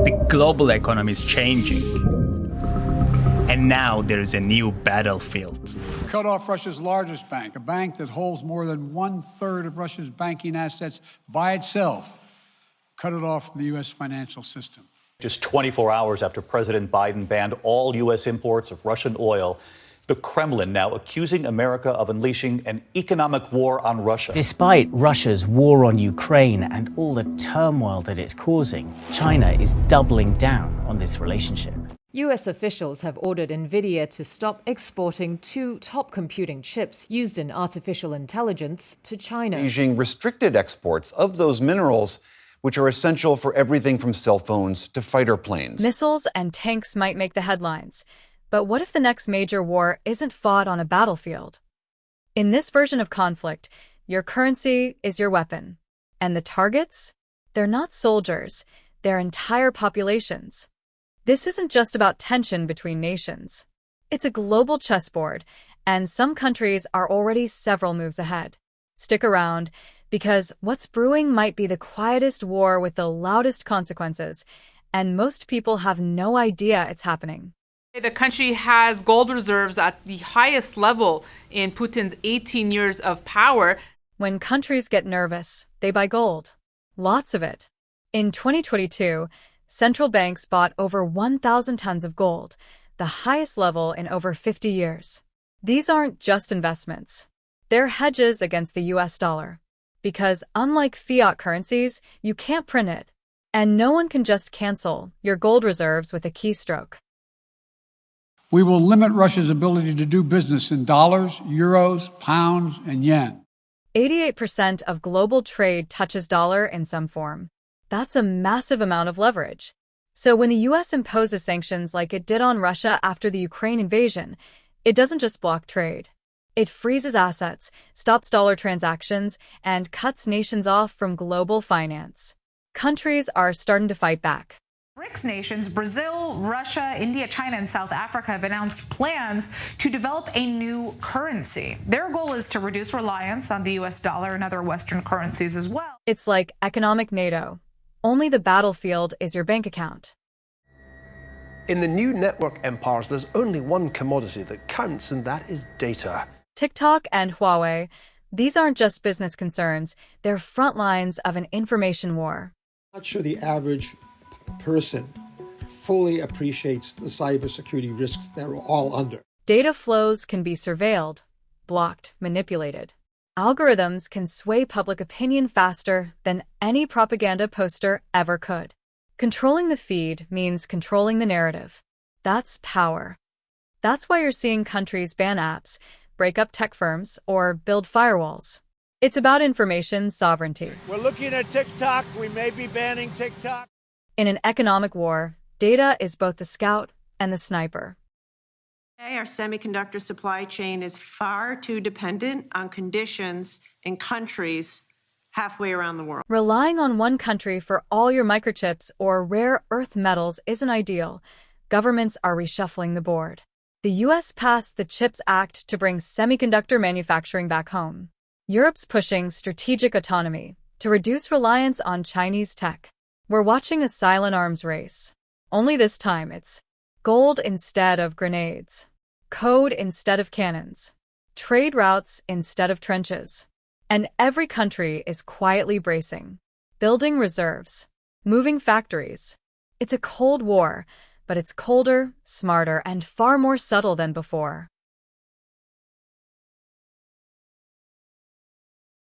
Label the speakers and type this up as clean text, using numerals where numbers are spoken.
Speaker 1: The global economy is changing. And now there is a new battlefield.
Speaker 2: Cut off Russia's largest bank, a bank that holds more than 1/3 of Russia's banking assets by itself. Cut it off from the U.S. financial system.
Speaker 3: Just 24 hours after President Biden banned all U.S. imports of Russian oil, the Kremlin now accusing America of unleashing an economic war on Russia.
Speaker 4: Despite Russia's war on Ukraine and all the turmoil that it's causing, China is doubling down on this relationship.
Speaker 5: U.S. officials have ordered NVIDIA to stop exporting two top computing chips used in artificial intelligence to China.
Speaker 6: Beijing restricted exports of those minerals, which are essential for everything from cell phones to fighter planes.
Speaker 7: Missiles and tanks might make the headlines. But what if the next major war isn't fought on a battlefield? In this version of conflict, your currency is your weapon. And the targets? They're not soldiers, they're entire populations. This isn't just about tension between nations. It's a global chessboard, and some countries are already several moves ahead. Stick around, because what's brewing might be the quietest war with the loudest consequences, and most people have no idea it's happening.
Speaker 8: The country has gold reserves at the highest level in Putin's 18 years of power.
Speaker 7: When countries get nervous, they buy gold. Lots of it. In 2022, central banks bought over 1,000 tons of gold, the highest level in over 50 years. These aren't just investments. They're hedges against the US dollar. Because unlike fiat currencies, you can't print it. And no one can just cancel your gold reserves with a keystroke.
Speaker 2: We will limit Russia's ability to do business in dollars, euros, pounds, and yen.
Speaker 7: 88% of global trade touches dollar in some form. That's a massive amount of leverage. So when the US imposes sanctions like it did on Russia after the Ukraine invasion, it doesn't just block trade. It freezes assets, stops dollar transactions, and cuts nations off from global finance. Countries are starting to fight back.
Speaker 9: BRICS nations, Brazil, Russia, India, China, and South Africa have announced plans to develop a new currency. Their goal is to reduce reliance on the US dollar and other Western currencies as well.
Speaker 7: It's like economic NATO. Only the battlefield is your bank account.
Speaker 10: In the new network empires, there's only one commodity that counts, and that is data.
Speaker 7: TikTok and Huawei, these aren't just business concerns, they're front lines of an information war.
Speaker 11: I'm not sure the average person fully appreciates the cybersecurity risks that we're all under.
Speaker 7: Data flows can be surveilled, blocked, manipulated. Algorithms can sway public opinion faster than any propaganda poster ever could. Controlling the feed means controlling the narrative. That's power. That's why you're seeing countries ban apps, break up tech firms, or build firewalls. It's about information sovereignty.
Speaker 12: We're looking at TikTok. We may be banning TikTok.
Speaker 7: In an economic war, data is both the scout and the sniper.
Speaker 13: Today, our semiconductor supply chain is far too dependent on conditions in countries halfway around the world.
Speaker 7: Relying on one country for all your microchips or rare earth metals isn't ideal. Governments are reshuffling the board. The US passed the CHIPS Act to bring semiconductor manufacturing back home. Europe's pushing strategic autonomy to reduce reliance on Chinese tech. We're watching a silent arms race. Only this time it's gold instead of grenades, code instead of cannons, trade routes instead of trenches. And every country is quietly bracing, building reserves, moving factories. It's a cold war, but it's colder, smarter, and far more subtle than before.